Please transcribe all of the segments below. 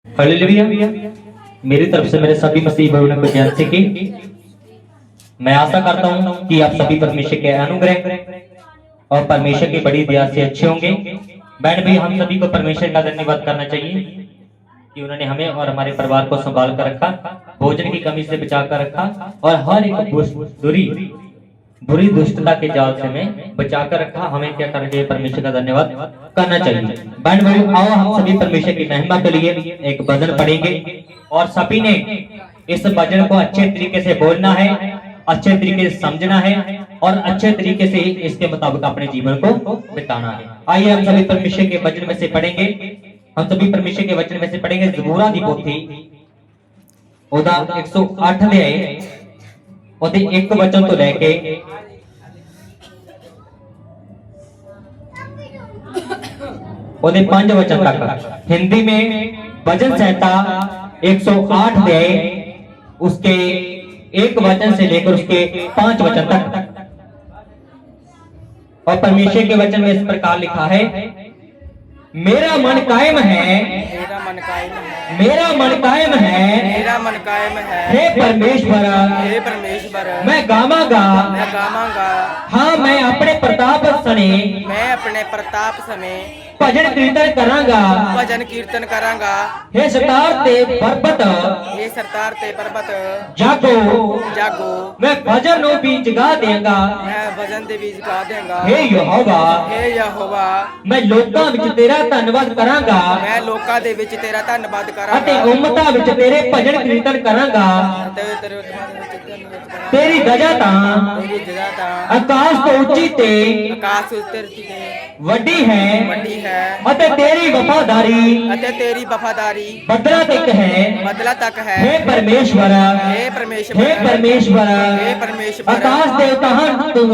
Hallelujah. मेरी तरफ से मेरे सभी मसीह भाइयों को ज्ञान से की मैं आशा करता हूं कि आप सभी परमेश्वर के अनुग्रह और परमेश्वर की बड़ी दया से अच्छे होंगे। बहन भी हम सभी को परमेश्वर का धन्यवाद करना चाहिए कि उन्होंने हमें और हमारे परिवार को संभाल कर रखा, भोजन की कमी से बचा कर रखा और हर एक बुरी दुष्टता के जाल से हमें बचा कर रखा। हमें क्या करना चाहिए? परमेश्वर का धन्यवाद करना चाहिए। बहन भाइयों, आओ हम सभी परमेश्वर की महिमा के लिए एक भजन पढ़ेंगे और सभी ने इस भजन को अच्छे तरीके से बोलना है, अच्छे तरीके से समझना है और अच्छे तरीके से इसके मुताबिक अपने जीवन को बिताना है। आइए हम सभी परमेश्वर के वचन में से पढ़ेंगे। हम सभी परमेश्वर के वचन में से पढ़ेंगे ज़बूरा दी पोथी ओदा 108 अध्याय ओदे एक वचन तो लेके ओदे 5 वचन तक। हिंदी में भजन संहिता 108 अध्याय उसके एक वचन से लेकर उसके 5 वचन तक। और परमेश्वर के वचन में इस प्रकार लिखा है, मेरा मन कायम है, मेरा मन कायम है, मेरा मन कायम है, मेरा मन कायम है। हे परमेश्वर, हे परमेश्वर, मैं गावांगा, मैं गावांगा। हाँ मैं अपने प्रताप सने मैं अपने प्रताप समय भजन कीर्तन करांगा। भजन कीर्तन करांगा। हे सरदार ते पर्वत, हे सरदार ते पर्वत जागो, जागो, मैं भजन नो भी जगा देंगा। मैं भजन दे बीज गा देंगा। हे यहोवा, हे यहोवा, मैं लोकां विच तेरा धन्नवाद करांगा मैं लोकां दे विच तेरा धन्नवाद ਅਤੇ करांगा। ਉਮਤਾਂ ਵਿੱਚ ਤੇਰੇ ਭਜਨ ਕੀਰਤਨ ਕਰਾਂਗਾ। तेरे उत्तम दे विच धन्नवाद करांगा। ਤੇਰੀ ਦਇਆ ਤਾਂ तेरी जगह ता ਆਕਾਸ਼ ਤੋਂ ਉੱਚੀ ਤੇ आकाश धरती ते ਵੱਡੀ ਹੈ ਵੱਡੀ ਹੈ ਅਤੇ ਤੇਰੀ ਵਫਾਦਾਰੀ ਅਤੇ तेरी वफादारी ਬੱਦਲਾਂ ਤੱਕ ਹੈ। बदला तक है। हे परमेश्वर, हे परमेश्वर, हे परमेश्वर, हे परमेश्वर, आकाश ਦੇ ਤਹਾਂ ਤੂੰ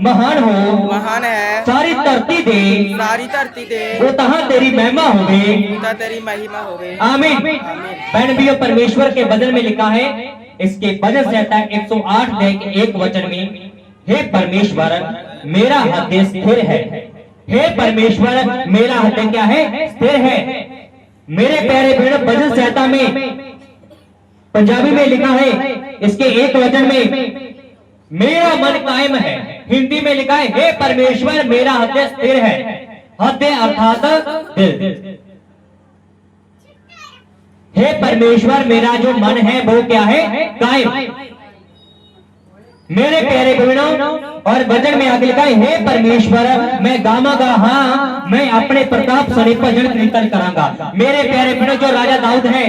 महान हो, महान है। सारी धरती दे सारी धरती दे वो तहाँ तेरी महिमा होवे। ता तेरी महिमा होवे। आमीन। बहन भी परमेश्वर के वचन में लिखा है, इसके भजन संहिता 108 अध्याय के एक वचन में, हे परमेश्वर मेरा हृदय स्थिर है। हे परमेश्वर मेरा हृदय क्या है? स्थिर है। मेरे प्यारे भेड़ भजन संहिता में पंजाबी में लिखा है, इसके एक वचन में मेरा मन कायम है। हिंदी में लिखा है, हे परमेश्वर मेरा हृदय स्थिर है। हृदय अर्थात दिल। हे परमेश्वर मेरा जो मन है वो क्या है? कायम। मेरे प्यारे बहनों, और वचन में आगे लिखा है, हे परमेश्वर मैं गावांगा, हाँ मैं अपने प्रताप सने भजन कीर्तन करांगा। मेरे प्यारे बहनों, जो राजा दाऊद है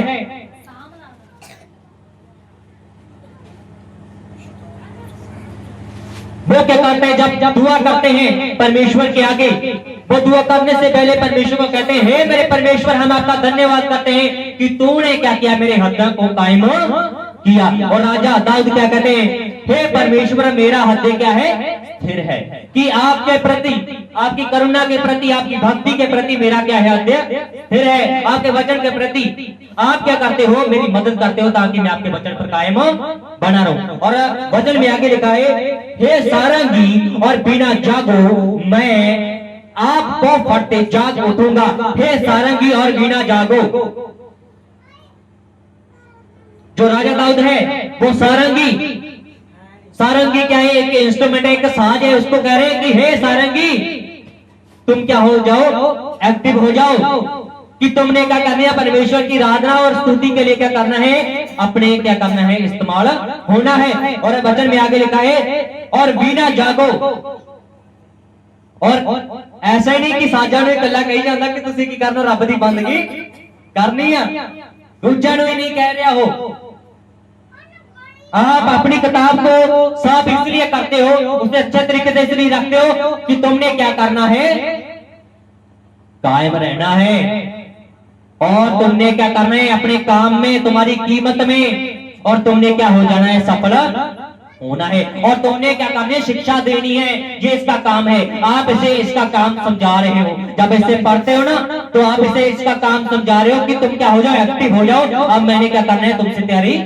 वो क्या करते हैं? जब दुआ करते हैं परमेश्वर के आगे, वो दुआ करने से पहले परमेश्वर को कहते हैं, हे मेरे परमेश्वर हम आपका धन्यवाद करते हैं कि तूने क्या किया? मेरे हृदय को कायम किया। और राजा दाऊद क्या कहते हैं? हे परमेश्वर मेरा हृदय क्या है? स्थिर है। कि आपके प्रति, आपकी करुणा के प्रति, आपकी भक्ति के प्रति मेरा क्या है? हृदय स्थिर है। आपके वचन के प्रति आप क्या करते हो? मेरी मदद करते हो ताकि मैं आपके वचन पर कायम बना रहूं। और वचन में आगे लिखा है, हे सारंगी और बिना जागो मैं आपको फटते जाग उठूंगा। हे सारंगी और बिना जागो। जो राजा दाऊद है वो सारंगी, सारंगी क्या है? एक इंस्ट्रूमेंट है, एक साज है। उसको कह रहे हैं कि हे सारंगी तुम क्या हो जाओ? एक्टिव हो जाओ। कि तुमने क्या करना है? परमेश्वर की आराधना और स्तुति के लिए क्या करना है? अपने क्या करना है? इस्तेमाल होना है। और वचन में आगे लिखा है, और बिना जागो। और ऐसा ही नहीं कि साजा ने कल्ला कही जाता कि तुसी की करना, रब दी बंदगी करनी है, दूजा ही नहीं कह रहा हो। आप अपनी किताब को साफ इसलिए करते हो, उसे अच्छे तरीके से इसलिए रखते हो कि तुमने क्या करना है? कायम रहना है। और तुमने क्या करना है? अपने काम में, तुम्हारी कीमत में, और तुमने क्या हो जाना है? सफल होना है। और तुमने क्या करना है? शिक्षा देनी है। ये इसका काम है। आप इसे इसका काम समझा रहे हो। जब इसे पढ़ते हो ना तो आप इसे इसका काम समझा रहे हो कि तुम क्या हो जाओ? एक्टिव हो जाओ। अब मैंने क्या करना है? तुमसे तैयारी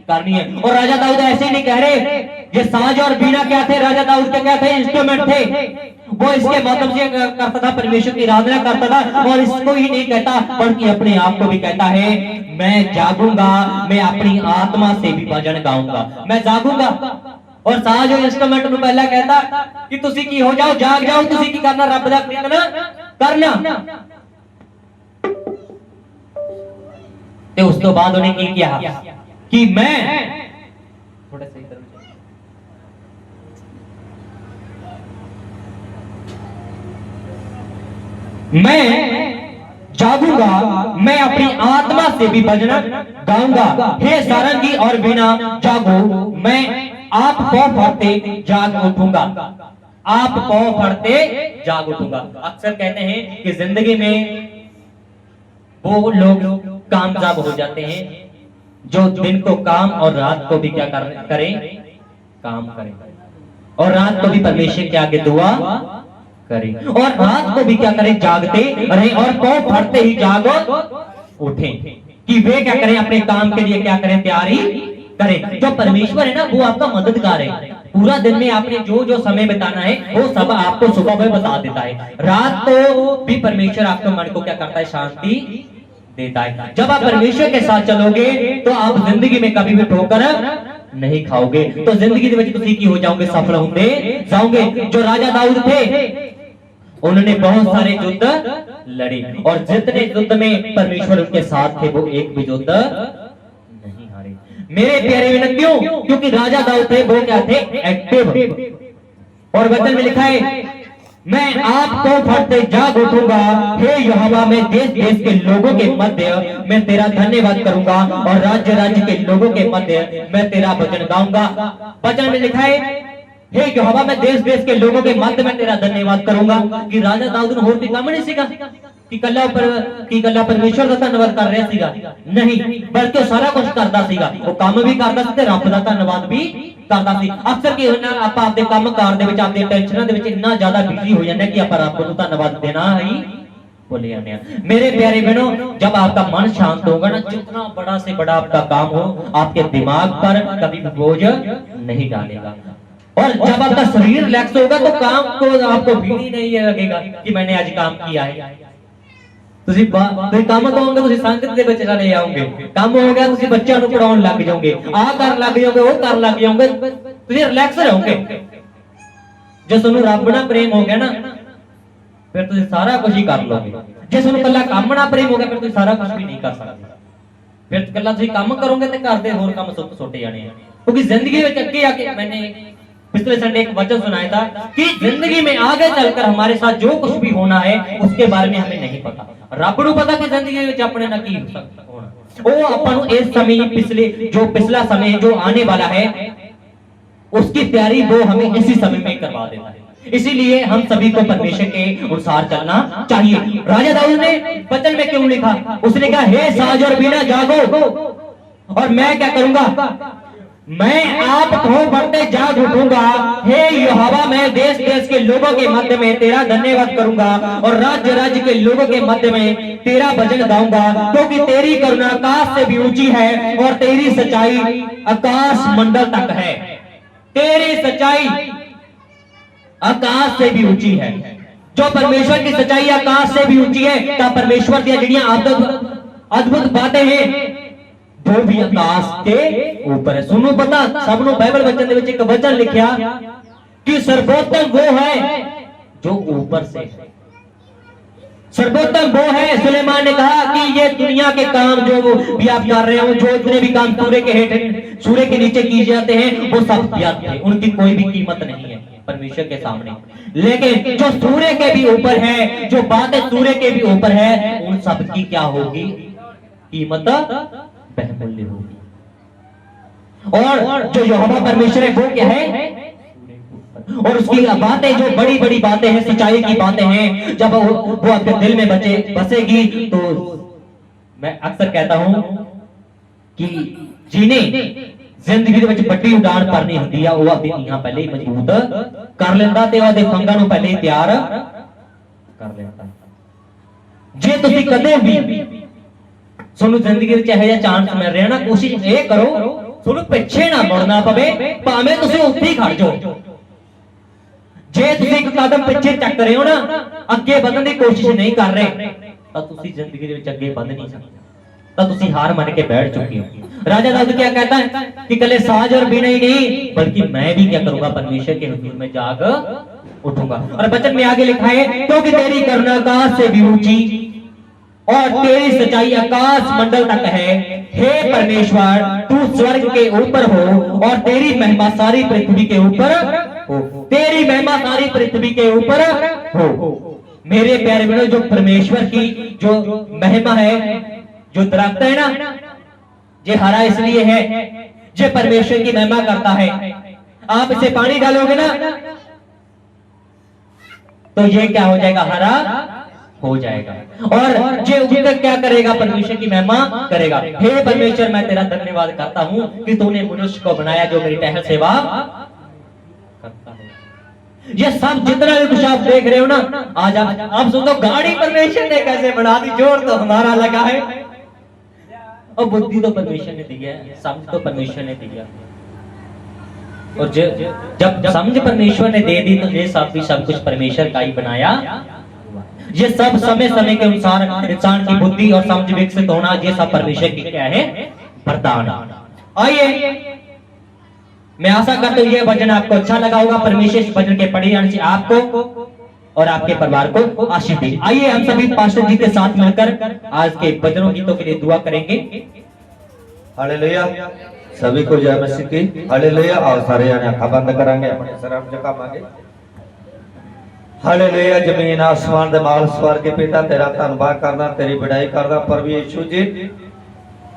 करनी है। और राजा दाऊद ऐसे ही नहीं कह रहे ये साज और बीना क्या थे? राजा दाऊद के क्या थे? इंस्ट्रूमेंट थे। वो इसके माध्यम से करता था, परमेश्वर की आराधना करता था। और इसको ही नहीं कहता बल्कि अपने आप को भी कहता है, मैं जागूंगा, मैं अपनी आत्मा से भी भजन गाऊंगा, मैं जागूंगा। और साज और इंस्ट्रूमेंट में पहला कहता कि तुसी की हो जाओ, जाग जाओ, तुसी की करना, रब दा कीर्तन करना। ते उस तो बाद उन्हें की किया कि मैं थोड़ा सही तरह मैं जागूंगा, मैं अपनी आत्मा से भी भजन गाऊंगा। हे सारंगी और बीना जागो, मैं आप को फड़ते जाग उठूंगा, आप को फड़ते जाग उठूंगा। अक्सर कहते हैं कि जिंदगी में वो लोग कामयाब हो जाते हैं जो दिन को काम और रात को भी क्या करें, काम करें, और रात को भी परमेश्वर के आगे दुआ करें, और रात को भी क्या करें, जागते रहे, और पांव फटते ही जागो उठें कि वे क्या करें, अपने काम के लिए क्या करें, तैयारी करें। जो परमेश्वर है ना, वो आपका मददगार है। पूरा दिन में आपने जो जो समय बिताना है वो सब आपको सुबह में बता देता है। रात को भी परमेश्वर आपके मन को क्या करता है, शांति देता है। जब आप परमेश्वर के साथ चलोगे तो आप जिंदगी में कभी भी ठोकर नहीं खाओगे, तो जिंदगी के वजह तुसी की हो जाओगे, सफल होंगे जाओगे। जो राजा दाऊद थे उन्होंने बहुत सारे युद्ध लड़े, और जितने युद्ध में परमेश्वर उनके साथ थे वो एक भी युद्ध नहीं हारे। मेरे प्यारे विनत, क्यों? क्योंकि राजा दाऊद थे, वो क्या थे, एक्टिव। और वचन में लिखा है, मैं आपको फटते जाग उठूंगा, हे यहोवा, मैं देश देश के लोगों के मध्य मैं तेरा धन्यवाद करूंगा, और राज्य राज्य के लोगों के मध्य मैं तेरा भजन गाऊंगा। वचन में लिखा है, हे यहोवा, मैं देश देश के लोगों के मध्य में तेरा धन्यवाद करूंगा। कि राजा दाऊद ने होर कोई काम नहीं सीखा कि कल्ला परमेश्वर का धन्यवाद कर रहा सीगा, नहीं, बल्कि वो सारा कुछ करता सीगा। वो काम भी करता सी ते रब दा धन्यवाद भी करता सी। अक्सर की होना ਆਪਾਂ ਆਪਦੇ ਕੰਮਕਾਰ ਦੇ ਵਿੱਚ, ਆਪਦੇ ਟੈਨਸ਼ਨਾਂ ਦੇ ਵਿੱਚ ਇੰਨਾ ਜ਼ਿਆਦਾ ਬਿਜ਼ੀ ਹੋ ਜਾਂਦੇ ਕਿ ਆਪਾਂ ਰੱਬ ਨੂੰ ਧੰਨਵਾਦ देना ही भूल जाते हैं। मेरे प्यारे बहनों, जब आपका मन शांत होगा ना, जितना बड़ा से बड़ा आपका काम हो, आपके दिमाग पर कभी बोझ नहीं डालेगा। और जब आपका शरीर रिलैक्स होगा तो काम को आपको भी नहीं लगेगा कि मैंने आज काम किया है। ਤੁਸੀਂ ਕੰਮ ਕਹੋਗੇ, ਤੁਸੀਂ ਸੰਗਤ ਦੇ ਵਿੱਚ ਚਲੇ ਜਾਓਗੇ, ਕੰਮ ਹੋ ਗਿਆ ਤੁਸੀਂ ਬੱਚਿਆਂ ਨੂੰ ਪੜਾਉਣ ਲੱਗ ਜਾਓਗੇ, ਆਹ ਕਰਨ ਲੱਗ ਜਾਓਗੇ, ਉਹ ਕਰਨ ਲੱਗ ਜਾਓਗੇ, ਤੁਸੀਂ ਰਿਲੈਕਸ ਰਹੋਗੇ। ਜੇ ਤੁਹਾਨੂੰ ਰੱਬ ਨਾਲ ਪ੍ਰੇਮ ਹੋ ਗਿਆ ਨਾ, ਫਿਰ ਤੁਸੀਂ ਸਾਰਾ ਕੁਝ ਹੀ ਕਰ ਲੋਗੇ। ਜੇ ਤੁਹਾਨੂੰ ਕੱਲਾ ਕੰਮ ਨਾਲ ਪ੍ਰੇਮ ਹੋ ਗਿਆ, ਫਿਰ ਤੁਸੀਂ ਸਾਰਾ ਕੁਝ ਵੀ ਨਹੀਂ ਕਰ ਸਕਦੇ। ਫਿਰ ਕੱਲਾ ਤੁਸੀਂ ਕੰਮ ਕਰੋਗੇ ਤੇ ਘਰ ਦੇ ਹੋਰ ਕੰਮ ਸੁੱਟ ਜਾਣੇ ਆ। क्योंकि जिंदगी में आगे आके, मैंने पिछले संडे एक वचन सुनाया था कि जिंदगी में आगे चलकर हमारे साथ जो कुछ भी होना है उसके बारे में हमें नहीं पता। रब नूं पता कि जिंदगी में अपने ना की होना, वो अपन नूं इस समय पिछले जो पिछला समय जो आने वाला है उसकी तैयारी वो हमें इसी समय में करवा देता है। इसीलिए हम सभी को परमेश्वर के अनुसार चलना चाहिए। राजा दाऊद ने वचन में क्यों लिखा? उसने कहा, हे साज और बीना जागो, और मैं क्या करूंगा, मैं आप को बढ़ते जाग उठूंगा, हे यहोवा, मैं देश देश के लोगों के मध्य में तेरा धन्यवाद करूंगा, और राज्य राज्य के लोगों के मध्य में तेरा भजन गाऊंगा, क्योंकि तेरी करुणा आकाश से भी ऊंची है और तेरी सच्चाई आकाश मंडल तक है। तेरी सच्चाई आकाश से भी ऊंची है। जो परमेश्वर की सच्चाई आकाश से भी ऊंची है, तो परमेश्वर की जिहड़ियां अद्भुत बातें हैं वो भी आकाश के ऊपर है। सुनो पता, सबनों बाइबल वचन दे विच एक वचन लिखिया कि सर्वोत्तम वो है जो ऊपर से है। सर्वोत्तम वो है। सुलेमान ने कहा कि ये दुनिया के काम जो भी आप कर रहे हो, जो इतने भी काम सूर्य के हेठ सूर्य के नीचे किए जाते हैं, वो सब व्यर्थ है, उनकी कोई भी कीमत नहीं है परमेश्वर के सामने। लेकिन जो सूर्य के भी ऊपर है, जो बातें सूर्य के भी ऊपर है, उन सब की क्या होगी? कीमत बहुमूल्य होगी। और जो यहोवा परमेश्वर है वो क्या है? और उसकी बातें जो बड़ी बड़ी बातें हैं, सच्चाई की बातें हैं, जब वो आपके दिल में बसेगी तो मैं अक्सर कहता हूं कि जिन्हें जिंदगी ਦੇ ਵਿੱਚ ਵੱਡੀ ਉਡਾਨ ਭਰਨੀ ਹੁੰਦੀ ਆ, ਉਹ ਆਪਣੀ ਨੀਹਾਂ ਪਹਿਲੇ ਹੀ ਮਜ਼ਬੂਤ ਕਰ ਲੈਂਦਾ ਤੇ ਉਹਦੇ ਫੰਗਾਂ ਨੂੰ ਪਹਿਲੇ ਹੀ ਤਿਆਰ ਕਰ ਲੈਂਦਾ। ਜੇ ਤੁਸੀਂ ਕਦੇ ਵੀ ਤੁਹਾਨੂੰ ਜ਼ਿੰਦਗੀ ਵਿੱਚ ਇਹੋ ਜਿਹਾ ਚਾਂਸ ਮਿਲ ਰਿਹਾ ਨਾ, ਕੋਸ਼ਿਸ਼ ਇਹ ਕਰੋ ਤੁਹਾਨੂੰ ਪਿੱਛੇ ਨਾ ਮੁੜਨਾ ਪਵੇ, ਭਾਵੇਂ ਤੁਸੀਂ ਉੱਥੇ ਹੀ ਖੜ ਜਾਓ। ਜੇ ਤੁਸੀਂ ਇੱਕ ਕਦਮ ਪਿੱਛੇ ਚੱਕ ਰਹੇ ਹੋ ਨਾ, ਅੱਗੇ ਵਧਣ ਦੀ ਕੋਸ਼ਿਸ਼ ਨਹੀਂ ਕਰ ਰਹੇ, ਤਾਂ ਤੁਸੀਂ ਜ਼ਿੰਦਗੀ ਦੇ ਵਿੱਚ ਅੱਗੇ ਵਧ ਨਹੀਂ ਸਕਦੇ, ਤਾਂ ਤੁਸੀਂ ਹਾਰ ਮੰਨ ਕੇ बैठ चुके हो। राजा दाऊद क्या कहता है कि कले साज और बीना ही नहीं, बल्कि मैं भी क्या करूंगा, परमेश्वर के हुजूर में जाग उठूंगा। और वचन में आगे लिखा है, क्योंकि तेरी करुणा आकाश से भी ऊंची और तेरी सच्चाई आकाश मंडल तक है। हे परमेश्वर, तू स्वर्ग के ऊपर हो और तेरी महिमा सारी पृथ्वी के ऊपर हो। तेरी महिमा सारी पृथ्वी के ऊपर हो। मेरे प्यारे बहनों, जो परमेश्वर की जो महिमा है, जो दरख्त है ना, ये हरा इसलिए है, जो परमेश्वर की महिमा करता है। आप इसे पानी डालोगे ना, तो ये क्या हो जाएगा, हरा हो जाएगा, और ये उगकर क्या करेगा, परमेश्वर की महिमा करेगा। हे परमेश्वर, मैं तेरा धन्यवाद करता हूं कि तूने मनुष्य को बनाया जो मेरी टहल सेवा करता है। ये सब जितना भी कुछ आप देख रहे हो ना, आज आप सुन, तो गाड़ी परमेश्वर ने कैसे बना दी, जोर तो हमारा लगा है, और बुद्धि तो परमेश्वर ने दी है, समझ तो परमेश्वर ने दी है। और जब समझ परमेश्वर ने दे दी, तो ये सब भी सब कुछ परमेश्वर का ही बनाया। ये सब समय समय के अनुसार इंसान की बुद्धि और समझ विकसित होना, ये सब परमेश्वर की क्या है, वरदान। आइए, मैं आशा करता हूँ ये भजन आपको अच्छा लगा होगा। परमेश्वर इस भजन के पढ़े जाने से आपको और आपके परिवार को आशीष दे। आइए हम सभी पास्टर जी के साथ मिलकर आज के भजनों गीतों के लिए दुआ करेंगे। हालेलुया, सभी को जय मसीह की। हालेलुया, और सारे जने आंखें बंद करांगे, अपने शरण झुकावांगे। हालेलुया, जमीन आसमान दे माल स्वर्ग के पिता, तेरा धन्यवाद करदा, तेरी बड़ाई करदा प्रभु यीशु जी।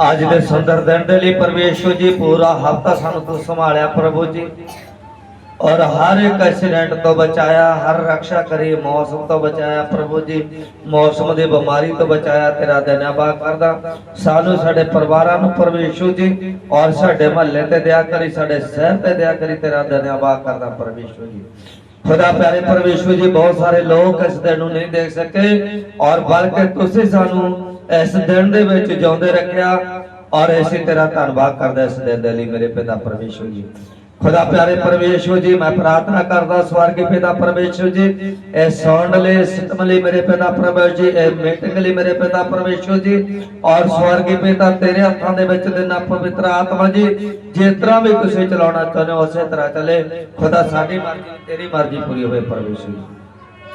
आज दे सुंदर दिन दे लिए प्रभु यीशु जी, पूरा हफ्ता सानू तू संभालिया प्रभु जी, और हर एक एक्सीडेंट तो बचाया, हर रक्षा करी, मौसम तो बचाया प्रभु जी, मौसम दी बीमारी तो बचाया, तेरा धन्यवाद करदा। सानू साडे परिवारां नू प्रभु यीशु जी, और साडे महल्ले ते दया करी, साडे शहर ते दया करी, तेरा धन्यवाद करदा प्रभु यीशु जी। खुदा प्यारे प्रभु यीशु जी, बहुत सारे लोग इस दिन नू नहीं देख सके, और बल्कि तुसीं सानू इस दिन दे विच जिउंदे रखिया, और ऐसे तेरा धन्यवाद करदा इस दिन दे लई मेरे पिता परमेश्वर जी। खुदा प्यारे परमेश्वर जी, मैं प्रार्थना करदा स्वर्गीय पिता परमेश्वर जी, ए सुन ले सितमली मेरे पिता परमेश्वर जी, ए मीटिंग ले मेरे पिता परमेश्वर जी, और स्वर्गीय पिता तेरे हत्थां दे विच देना पवित्र आत्मा जी, जिस तरह भी तुसीं चलाउणा चाहुंदे हो उसे तरह चले। खुदा साडी मर्जी तेरी मर्जी पूरी होवे परमेश्वर जी।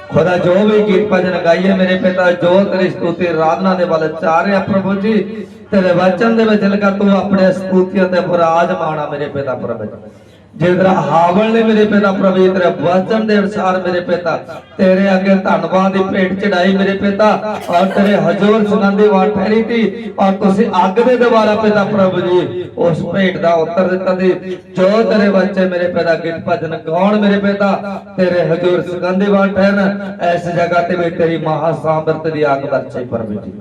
खुदा जो भी गीत भजन गाइए मेरे पिता, जो तेरी स्तुति आराधना दे वाल चाह रहे प्रभु जी, तेरे वचन दे विच लगा तू अपने स्तुतियां ते विराजमान मेरे पिता परमेश्वर। जिधर हावल ने मेरे पिता प्रभु तेरे वचन के अनुसार मेरे पिता तेरे अगे धन्यवाद की भेंट चढ़ाई मेरे पिता, और तेरे हजूर सुगंधी वार ठहरी थी, और तुसी अग दे द्वारा पिता प्रभु जी उस भेंट का उत्तर दिता थी। जो तेरे बच्चे मेरे पिता गीत भजन गाउन मेरे पिता, तेरे हजूर सुगंधी वार ठहरन, ऐसी जगह ते भी तेरी महासामर्थ की आग बरसे प्रभु जी।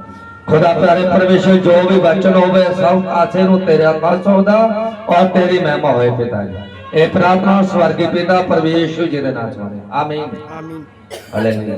खुदा प्यारे परमेश्वर, जो भी वचन होवे सब आसे नू तेरे हत्थ सौदा, और तेरी महिमा होए पिता जी। ए प्रार्थना स्वर्गीय पिता परमेश्वर जी दे नाम च, आमीन आमीन। हालेलुया।